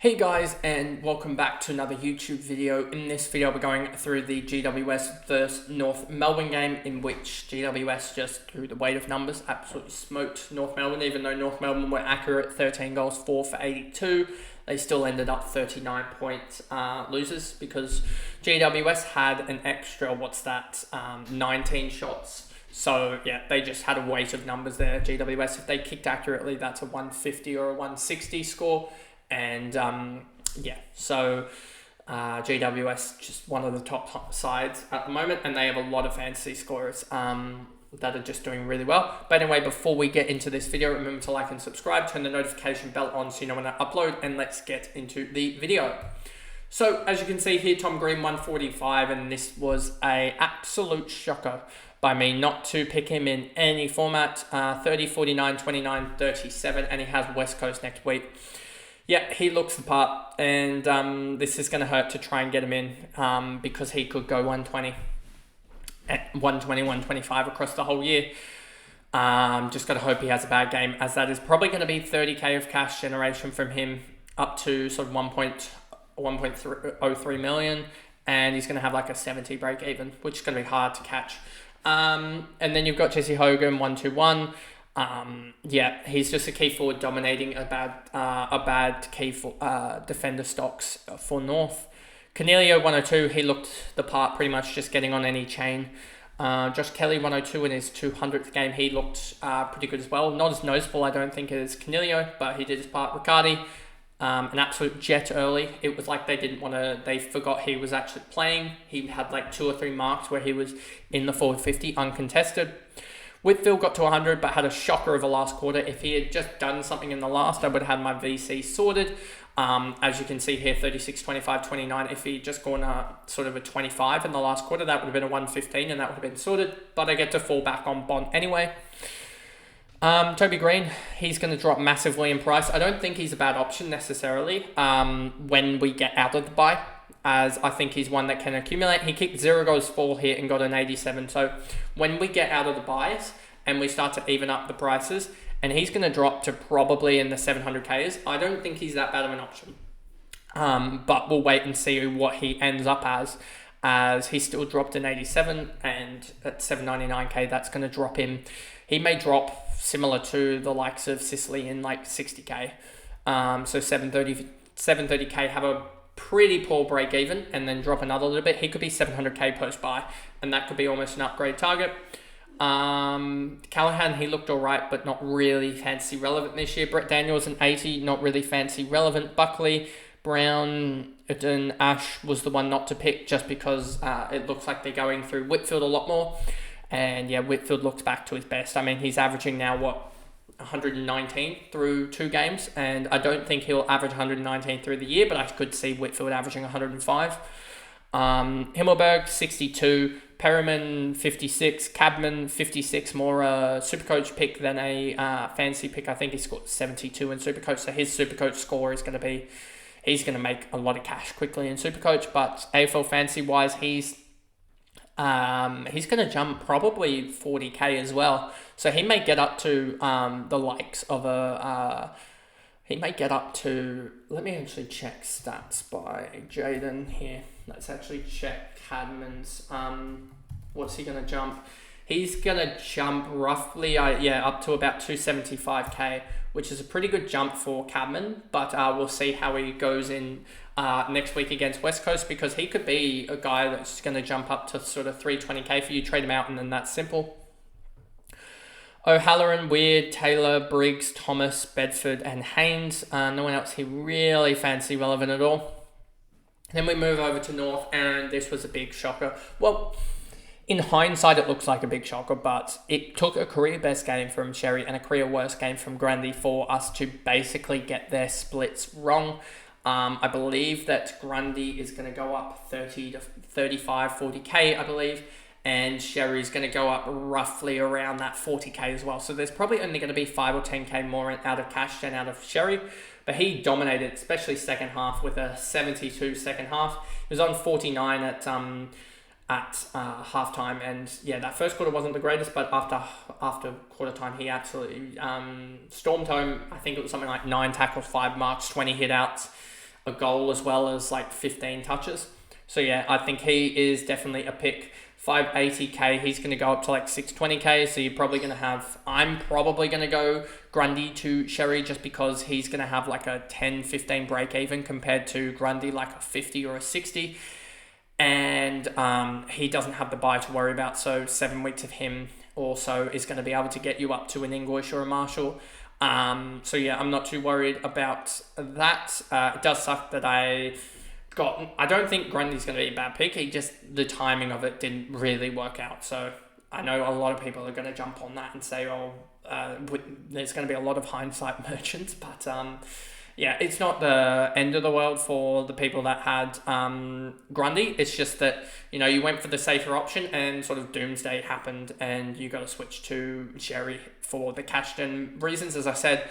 Hey guys, and welcome back to another YouTube video. In this video we're going through the GWS versus North Melbourne game, in which GWS just through the weight of numbers absolutely smoked North Melbourne. Even though North Melbourne were accurate, 13 goals, 4 for 82, they still ended up 39 point losers because GWS had an extra, 19 shots. So yeah, they just had a weight of numbers there. GWS, if they kicked accurately, that's a 150 or a 160 score. And GWS just one of the top sides at the moment, and they have a lot of fantasy scorers that are just doing really well. But anyway, before we get into this video, remember to like and subscribe, turn the notification bell on so you know when I upload, and let's get into the video. So as you can see here, Tom Green 145, and this was a absolute shocker by me not to pick him in any format. 30, 49, 29, 37, and he has West Coast next week. Yeah, he looks the part, and this is going to hurt to try and get him in because he could go 120, 125 across the whole year. Just got to hope he has a bad game, as that is probably going to be 30k of cash generation from him up to sort of 1.03 million, and he's going to have like a 70 break even, which is going to be hard to catch. And then you've got Jesse Hogan 121. He's just a key forward dominating a bad key for defender stocks for North. Cornelio 102, he looked the part, pretty much just getting on any chain. Josh Kelly 102 in his 200th game, he looked pretty good as well. Not as noticeable, I don't think, as Cornelio, but he did his part. Riccardi, an absolute jet early. It was like they forgot he was actually playing. He had like 2 or 3 marks where he was in the forward 50 uncontested. Whitfield got to 100, but had a shocker of a last quarter. If he had just done something in the last, I would have had my VC sorted. As you can see here, 36, 25, 29. If he just gone sort of a 25 in the last quarter, that would have been a 115, and that would have been sorted. But I get to fall back on Bond anyway. Toby Green, he's going to drop massively in price. I don't think he's a bad option necessarily when we get out of the bye, as I think he's one that can accumulate. He kicked 0 goals 4 here and got an 87. So when we get out of the buys and we start to even up the prices, and he's going to drop to probably in the 700Ks, I don't think he's that bad of an option. But we'll wait and see what he ends up as he still dropped an 87, and at 799K, that's going to drop him. He may drop similar to the likes of Sicily in like 60K. So 730K, have a pretty poor break even, and then drop another little bit. He could be 700k post buy, and that could be almost an upgrade target. Callahan, he looked all right, but not really fancy relevant this year. Brett Daniels an 80, not really fancy relevant. Buckley, Brown, and Ash was the one not to pick, just because it looks like they're going through Whitfield a lot more, and yeah, Whitfield looks back to his best. I mean, he's averaging now 119 through 2 games, and I don't think he'll average 119 through the year, but I could see Whitfield averaging 105. Himmelberg 62, Perriman 56, Cabman 56, more a Supercoach pick than a fancy pick. I think he scored 72 in Supercoach, so his Supercoach score is going to be, he's going to make a lot of cash quickly in Supercoach. But AFL fancy wise, he's going to jump probably 40k as well. So he may get up to the likes of he may get up to, let me actually check stats by Jaden here. Let's actually check Cadman's, what's he going to jump? He's going to jump roughly, up to about 275k, which is a pretty good jump for Cadman, but we'll see how he goes in next week against West Coast, because he could be a guy that's going to jump up to sort of 320k for you, trade him out, and then that's simple. O'Halloran, Weird, Taylor, Briggs, Thomas, Bedford, and Haynes. No one else here really fancy relevant at all. Then we move over to North, and this was a big shocker. Well, in hindsight, it looks like a big shocker, but it took a career best game from Sherry and a career worst game from Grundy for us to basically get their splits wrong. I believe that Grundy is going to go up 30 to 35, 40k, I believe. And Sherry's going to go up roughly around that 40k as well. So there's probably only going to be 5 or 10k more out of cash than out of Sherry. But he dominated, especially second half, with a 72 second half. He was on 49 at halftime, and yeah, that first quarter wasn't the greatest, but after quarter time, he absolutely stormed home. I think it was something like 9 tackles, 5 marks, 20 hit outs. a goal as well as like 15 touches. So yeah, I think he is definitely a pick. 580k, he's going to go up to like 620k. So you're probably going to have, I'm probably going to go Grundy to Sherry just because he's going to have like a 10-15 break even compared to Grundy like a 50 or a 60. And he doesn't have the bye to worry about. So 7 weeks of him also is going to be able to get you up to an English or a Marshall. So yeah, I'm not too worried about that. It does suck that I don't think Grundy's going to be a bad pick. The timing of it didn't really work out. So I know a lot of people are going to jump on that and say, there's going to be a lot of hindsight merchants. But yeah, it's not the end of the world for the people that had Grundy. It's just that, you went for the safer option and sort of doomsday happened and you got to switch to Sherry for the cash gen reasons. As I said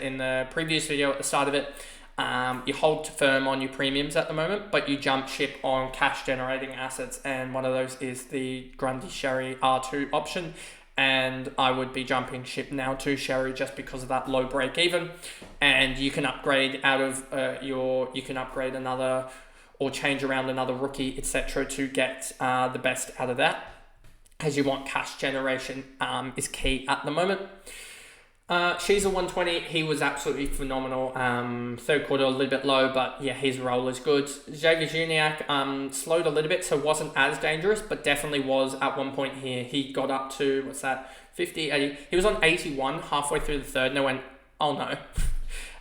in the previous video at the start of it, you hold firm on your premiums at the moment, but you jump ship on cash generating assets, and one of those is the Grundy Sherry R2 option. And I would be jumping ship now to Sherry just because of that low break even, and you can upgrade out of you can upgrade another or change around another rookie, etc., to get the best out of that, as you want cash generation is key at the moment. She's a 120. He was absolutely phenomenal. Third quarter a little bit low, but yeah, his role is good. Xavier Juniak slowed a little bit, so wasn't as dangerous, but definitely was at one point here. He got up to 50, 80. He was on 81 halfway through the third, and I went, oh no,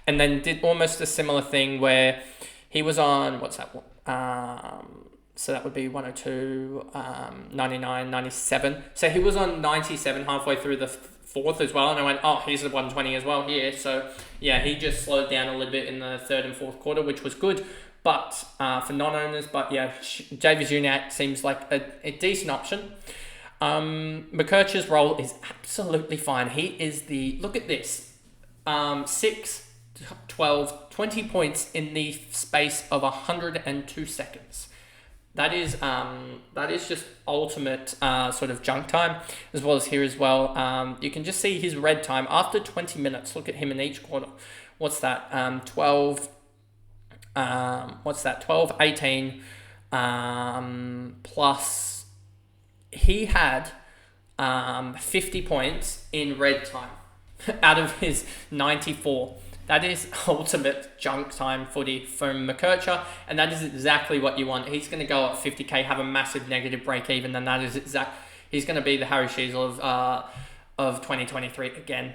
and then did almost a similar thing where he was on so that would be 102, 99, 97. So he was on 97 halfway through the fourth as well, and I went, oh, he's a 120 as well here. So yeah, he just slowed down a little bit in the third and fourth quarter, which was good, but for non-owners. But yeah, Xavier Juniak seems like a decent option. McKercher's role is absolutely fine. He is look at this, 6, 12, 20 points in the space of 102 seconds. That is just ultimate sort of junk time, as well as here as well. You can just see his red time after 20 minutes. Look at him in each quarter. What's that? 12, 18, plus he had 50 points in red time out of his 94. That is ultimate junk time footy from McKercher, and that is exactly what you want. He's going to go at 50k, have a massive negative break even, and that is he's going to be the Harry Sheezel of 2023 again.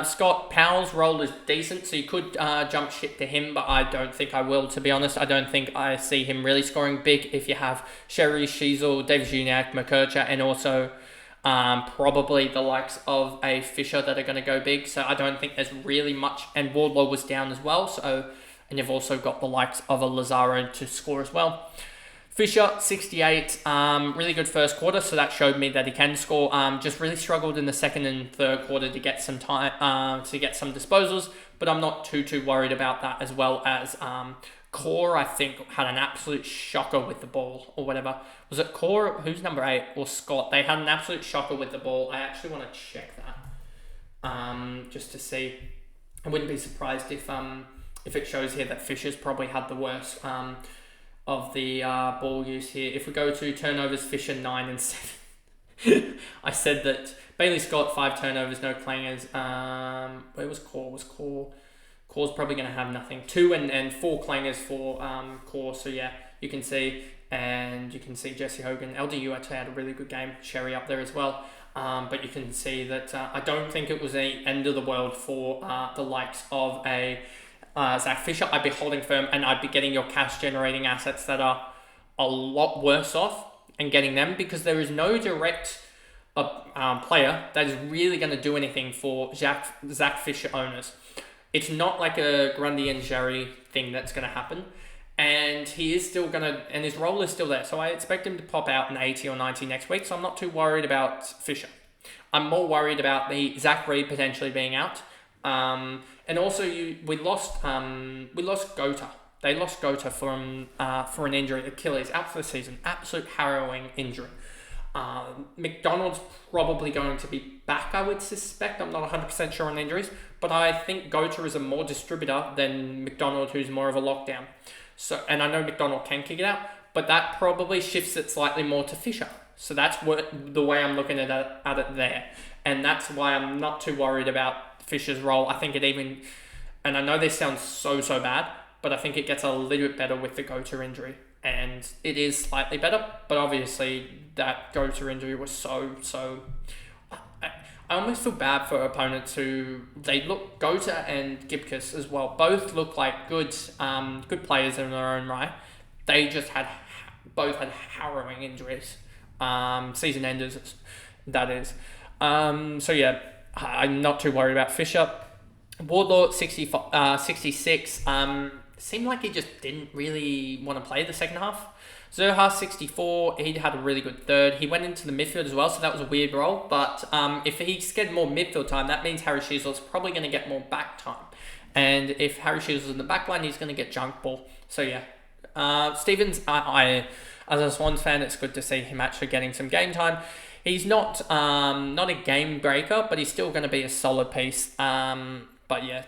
Scott Powell's role is decent, so you could jump ship to him, but I don't think I will, to be honest. I don't think I see him really scoring big if you have Sherry, Sheezel, David Juniak, McKercher, and also probably the likes of a Fisher that are going to go big. So I don't think there's really much. And Wardlow was down as well. And you've also got the likes of a Lazaro to score as well. Fisher, 68, really good first quarter. So that showed me that he can score. Just really struggled in the second and third quarter to get some time, to get some disposals. But I'm not too worried about that, as well as Core, I think, had an absolute shocker with the ball, or whatever. Was it Core? Who's number 8? Or Scott? They had an absolute shocker with the ball. I actually want to check that, just to see. I wouldn't be surprised if it shows here that Fisher's probably had the worst of the ball use here. If we go to turnovers, Fisher 9 and 7. I said that Bailey Scott 5 turnovers, no clangers. Where was Core? Core's probably going to have nothing. 2 and 4 clangers for Core. So yeah, you can see Jesse Hogan. LDU actually had a really good game. Sherry up there as well. But you can see that I don't think it was the end of the world for the likes of a Zach Fisher. I'd be holding firm, and I'd be getting your cash generating assets that are a lot worse off and getting them, because there is no direct player that is really going to do anything for Zach Fisher owners. It's not like a Grundy and Sherry thing that's going to happen. And he is still going to, and his role is still there. So I expect him to pop out an 80 or 90 next week. So I'm not too worried about Fisher. I'm more worried about the Zach Reed potentially being out. And also we lost Gota. They lost Gota for an injury, Achilles, out for the season. Absolute harrowing injury. McDonald's probably going to be back, I would suspect. I'm not 100% sure on injuries, but I think Gota is a more distributor than McDonald, who's more of a lockdown. So, and I know McDonald can kick it out, but that probably shifts it slightly more to Fisher. So that's the way I'm looking at it there. And that's why I'm not too worried about Fisher's role. I think it even, and I know this sounds so bad, but I think it gets a little bit better with the Gota injury. And it is slightly better, but obviously that Gota injury was so. I almost feel bad for opponents who they look Gota and Gibcus as well. Both look like good players in their own right. They just both had harrowing injuries, season enders, that is. So yeah, I'm not too worried about Fisher. Wardlaw 66. Seemed like he just didn't really want to play the second half. Zoha 64, he had a really good third. He went into the midfield as well, so that was a weird role. But if he's getting more midfield time, that means Harry Sheezel's probably going to get more back time. And if Harry Sheezel's in the back line, he's going to get junk ball. So yeah, Stevens, as a Swans fan, it's good to see him actually getting some game time. He's not a game breaker, but he's still going to be a solid piece. But yeah,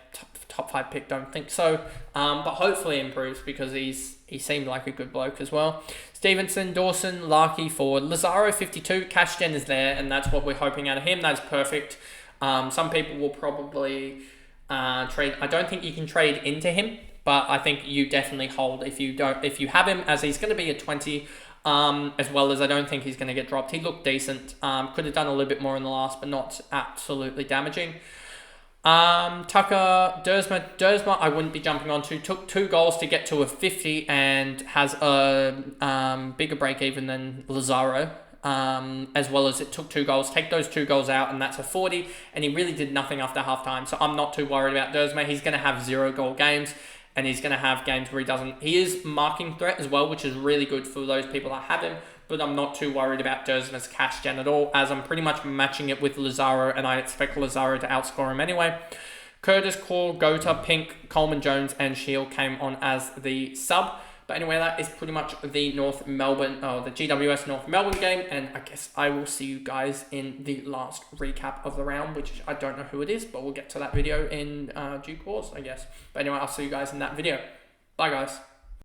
top 5 pick, don't think so. But hopefully improves because he seemed like a good bloke as well. Stevenson, Dawson, Larkey, Ford, Lazaro 52. Cash gen is there, and that's what we're hoping out of him. That's perfect. Some people will probably trade. I don't think you can trade into him, but I think you definitely hold if you have him, as he's going to be a 20. As well as I don't think he's going to get dropped. He looked decent. Could have done a little bit more in the last, but not absolutely damaging. Tucker, Dersma, I wouldn't be jumping onto. Took 2 goals to get to a 50 and has a bigger break even than Lazaro. As well as it took 2 goals. Take those 2 goals out and that's a 40. And he really did nothing after halftime. So I'm not too worried about Dersma. He's going to have 0 goal games. And he's going to have games where he doesn't. He is marking threat as well, which is really good for those people that have him. But I'm not too worried about Dersma's cash gen at all, as I'm pretty much matching it with Lazaro, and I expect Lazaro to outscore him anyway. Curtis, Core, Gota, Pink, Coleman, Jones, and Shield came on as the sub. But anyway, that is pretty much the the GWS North Melbourne game, and I guess I will see you guys in the last recap of the round, which I don't know who it is, but we'll get to that video in due course, I guess. But anyway, I'll see you guys in that video. Bye, guys.